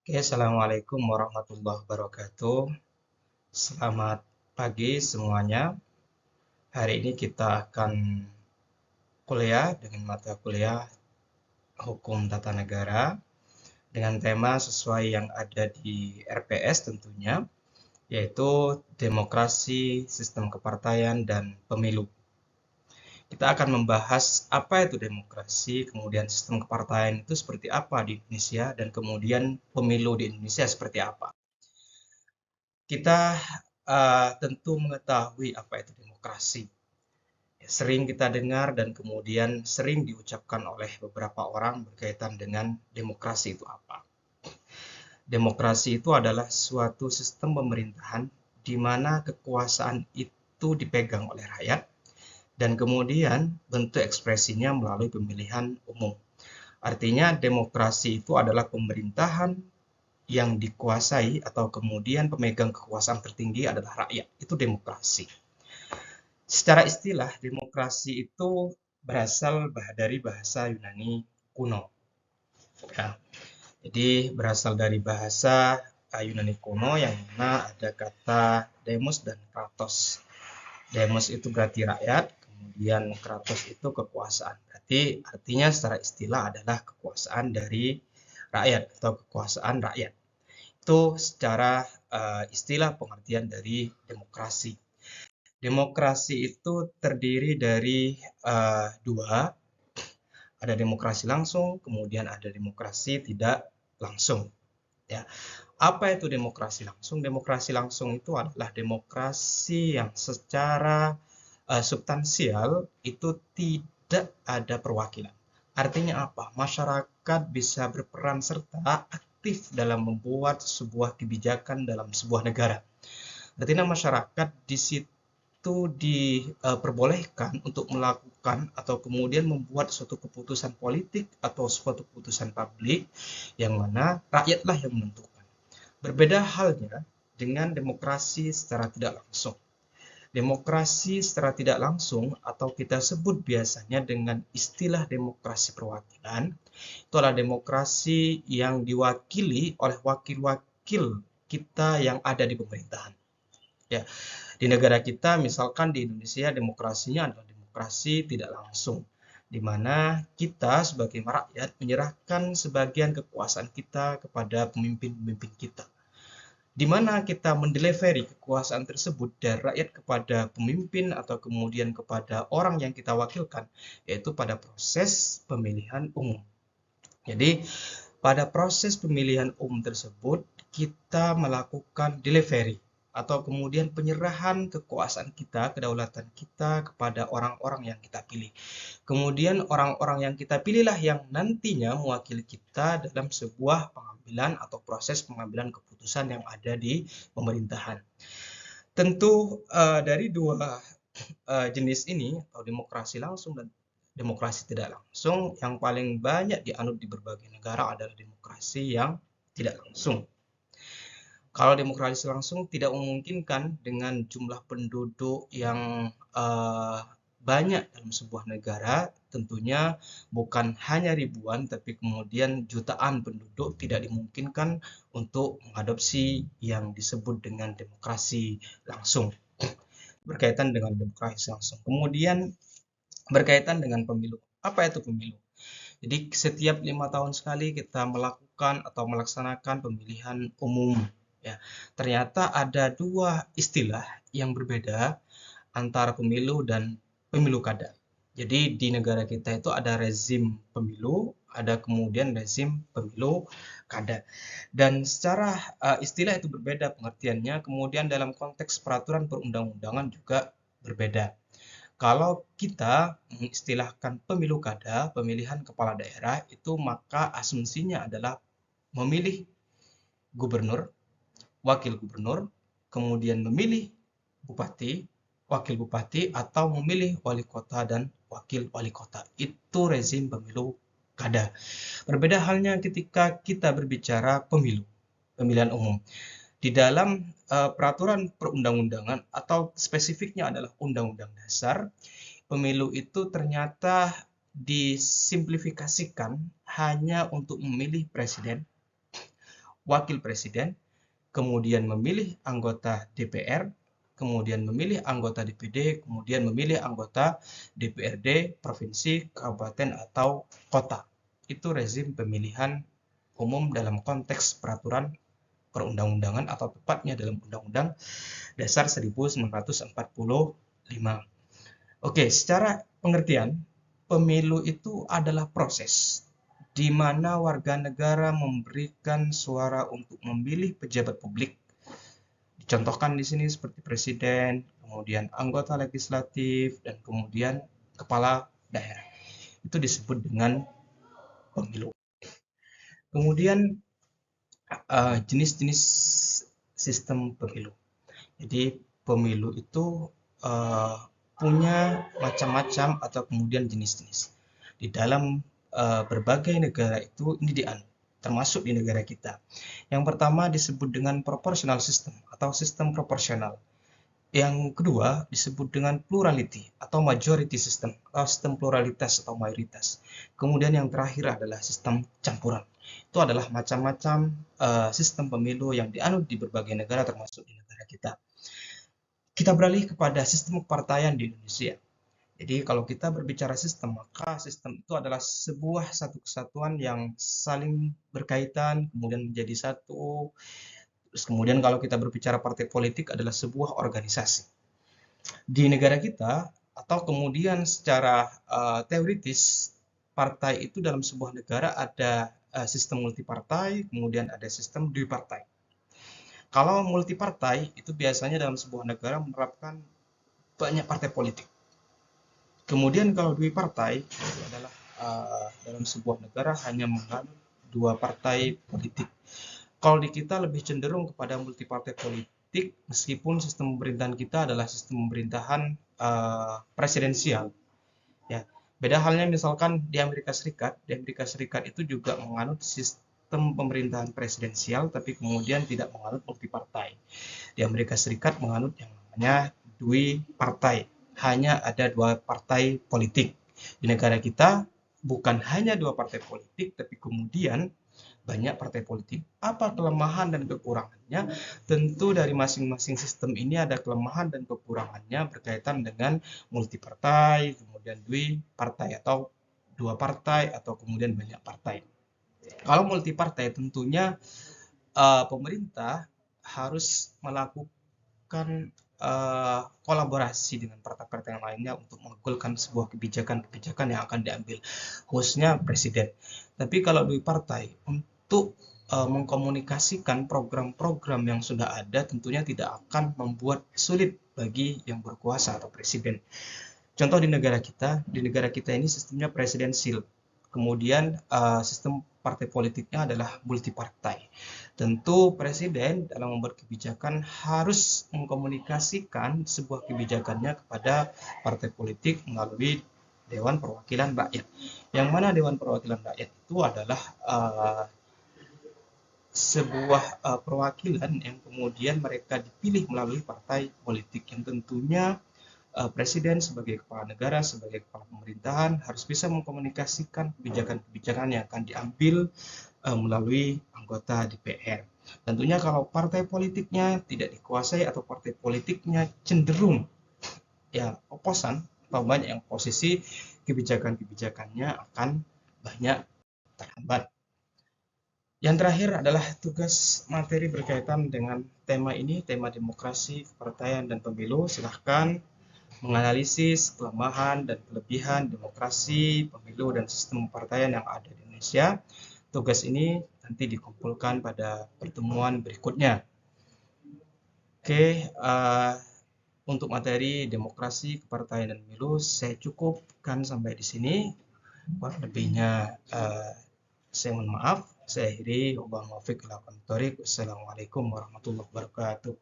Oke, Assalamualaikum warahmatullahi wabarakatuh. Selamat pagi semuanya. Hari ini kita akan kuliah dengan mata kuliah Hukum Tata Negara dengan tema sesuai yang ada di RPS tentunya, yaitu demokrasi, sistem kepartaian, dan pemilu. Kita akan membahas apa itu demokrasi, kemudian sistem kepartaian itu seperti apa di Indonesia, dan kemudian pemilu di Indonesia seperti apa. Kita tentu mengetahui apa itu demokrasi. Sering kita dengar dan kemudian sering diucapkan oleh beberapa orang berkaitan dengan demokrasi itu apa. Demokrasi itu adalah suatu sistem pemerintahan di mana kekuasaan itu dipegang oleh rakyat dan kemudian bentuk ekspresinya melalui pemilihan umum. Artinya demokrasi itu adalah pemerintahan yang dikuasai atau kemudian pemegang kekuasaan tertinggi adalah rakyat. Itu demokrasi. Secara istilah, demokrasi itu berasal dari bahasa Yunani kuno. Ya. Jadi berasal dari bahasa Yunani kuno yang mana ada kata demos dan kratos. Demos itu berarti rakyat, kemudian kratos itu kekuasaan. Berarti artinya secara istilah adalah kekuasaan dari rakyat atau kekuasaan rakyat. Itu secara istilah pengertian dari demokrasi. Demokrasi itu terdiri dari dua, ada demokrasi langsung, kemudian ada demokrasi tidak langsung. Ya, apa itu demokrasi langsung? Demokrasi langsung itu adalah demokrasi yang secara substansial itu tidak ada perwakilan. Artinya apa? Masyarakat bisa berperan serta aktif dalam membuat sebuah kebijakan dalam sebuah negara. Artinya masyarakat di situ itu diperbolehkan untuk melakukan atau kemudian membuat suatu keputusan politik atau suatu keputusan publik yang mana rakyatlah yang menentukan. Berbeda halnya dengan demokrasi secara tidak langsung. Demokrasi secara tidak langsung atau kita sebut biasanya dengan istilah demokrasi perwakilan, itu adalah demokrasi yang diwakili oleh wakil-wakil kita yang ada di pemerintahan. Ya, di negara kita, misalkan di Indonesia, demokrasinya adalah demokrasi tidak langsung, di mana kita sebagai rakyat menyerahkan sebagian kekuasaan kita kepada pemimpin-pemimpin kita. Di mana kita mendelivery kekuasaan tersebut dari rakyat kepada pemimpin atau kemudian kepada orang yang kita wakilkan, yaitu pada proses pemilihan umum. Jadi, pada proses pemilihan umum tersebut, kita melakukan delivery atau kemudian penyerahan kekuasaan kita, kedaulatan kita kepada orang-orang yang kita pilih. Kemudian orang-orang yang kita pilihlah yang nantinya mewakili kita dalam sebuah pengambilan atau proses pengambilan keputusan yang ada di pemerintahan. Tentu dari dua jenis ini atau demokrasi langsung dan demokrasi tidak langsung, yang paling banyak dianut di berbagai negara adalah demokrasi yang tidak langsung. Kalau demokrasi langsung tidak memungkinkan dengan jumlah penduduk yang banyak dalam sebuah negara, tentunya bukan hanya ribuan, tapi kemudian jutaan penduduk tidak dimungkinkan untuk mengadopsi yang disebut dengan demokrasi langsung. Berkaitan dengan demokrasi langsung. Kemudian berkaitan dengan pemilu. Apa itu pemilu? Jadi setiap 5 tahun sekali kita melakukan atau melaksanakan pemilihan umum. Ya, ternyata ada dua istilah yang berbeda antara pemilu dan pemilu kada. Jadi di negara kita itu ada rezim pemilu, ada kemudian rezim pemilu kada. Dan secara istilah itu berbeda pengertiannya, kemudian dalam konteks peraturan perundang-undangan juga berbeda. Kalau kita mengistilahkan pemilu kada, pemilihan kepala daerah, itu maka asumsinya adalah memilih gubernur, wakil gubernur, kemudian memilih bupati, wakil bupati, atau memilih wali kota dan wakil wali kota. Itu rezim pemilu kada. Berbeda halnya ketika kita berbicara pemilu, pemilihan umum. Di dalam peraturan perundang-undangan atau spesifiknya adalah Undang-Undang Dasar, pemilu itu ternyata disimplifikasikan hanya untuk memilih presiden, wakil presiden, kemudian memilih anggota DPR, kemudian memilih anggota DPD, kemudian memilih anggota DPRD, provinsi, kabupaten, atau kota. Itu rezim pemilihan umum dalam konteks peraturan perundang-undangan atau tepatnya dalam Undang-Undang Dasar 1945. Oke, secara pengertian, pemilu itu adalah proses di mana warga negara memberikan suara untuk memilih pejabat publik. Dicontohkan di sini seperti presiden, kemudian anggota legislatif, dan kemudian kepala daerah. Itu disebut dengan pemilu. Kemudian jenis-jenis sistem pemilu. Jadi pemilu itu punya macam-macam atau kemudian jenis-jenis. Di dalam berbagai negara itu ini dianut, termasuk di negara kita. Yang pertama disebut dengan proportional system atau sistem proporsional. Yang kedua disebut dengan plurality atau majority system atau sistem pluralitas atau mayoritas. Kemudian yang terakhir adalah sistem campuran. Itu adalah macam-macam sistem pemilu yang dianut di berbagai negara termasuk di negara kita. Kita beralih kepada sistem kepartaian di Indonesia. Jadi kalau kita berbicara sistem, maka sistem itu adalah sebuah satu kesatuan yang saling berkaitan, kemudian menjadi satu. Terus kemudian kalau kita berbicara partai politik adalah sebuah organisasi. Di negara kita, atau kemudian secara teoritis, partai itu dalam sebuah negara ada sistem multipartai, kemudian ada sistem duipartai. Kalau multipartai itu biasanya dalam sebuah negara menerapkan banyak partai politik. Kemudian kalau duipartai itu adalah dalam sebuah negara hanya menganut dua partai politik. Kalau di kita lebih cenderung kepada multipartai politik, meskipun sistem pemerintahan kita adalah sistem pemerintahan presidensial. Ya, beda halnya misalkan di Amerika Serikat. Di Amerika Serikat itu juga menganut sistem pemerintahan presidensial, tapi kemudian tidak menganut multipartai. Di Amerika Serikat menganut yang namanya duipartai. Hanya ada dua partai politik. Di negara kita bukan hanya dua partai politik, tapi kemudian banyak partai politik. Apa kelemahan dan kekurangannya? Tentu dari masing-masing sistem ini ada kelemahan dan kekurangannya berkaitan dengan multipartai, kemudian duipartai atau dua partai, atau kemudian banyak partai. Kalau multipartai tentunya pemerintah harus melakukan kolaborasi dengan partai-partai yang lainnya untuk menggolkan sebuah kebijakan-kebijakan yang akan diambil, khususnya presiden. Tapi kalau duipartai, untuk mengkomunikasikan program-program yang sudah ada tentunya tidak akan membuat sulit bagi yang berkuasa atau presiden. Contoh di negara kita ini sistemnya presidensil. Kemudian sistem partai politiknya adalah multipartai. Tentu presiden dalam membuat kebijakan harus mengkomunikasikan sebuah kebijakannya kepada partai politik melalui Dewan Perwakilan Rakyat. Yang mana Dewan Perwakilan Rakyat itu adalah sebuah perwakilan yang kemudian mereka dipilih melalui partai politik, yang tentunya presiden sebagai kepala negara, sebagai kepala pemerintahan harus bisa mengkomunikasikan kebijakan-kebijakan yang akan diambil melalui anggota DPR. Tentunya kalau partai politiknya tidak dikuasai atau partai politiknya cenderung ya oposan atau banyak yang posisi, kebijakan-kebijakannya akan banyak terhambat. Yang terakhir adalah tugas materi berkaitan dengan tema ini, tema demokrasi, kepartaian, dan pemilu. Silahkan menganalisis kelemahan dan kelebihan demokrasi, pemilu, dan sistem kepartaian yang ada di Indonesia. Tugas ini nanti dikumpulkan pada pertemuan berikutnya. Oke, untuk materi demokrasi, kepartaian, dan pemilu saya cukupkan sampai di sini. Kurang lebihnya saya mohon maaf. Saya akhiri. Wassalamualaikum warahmatullahi wabarakatuh.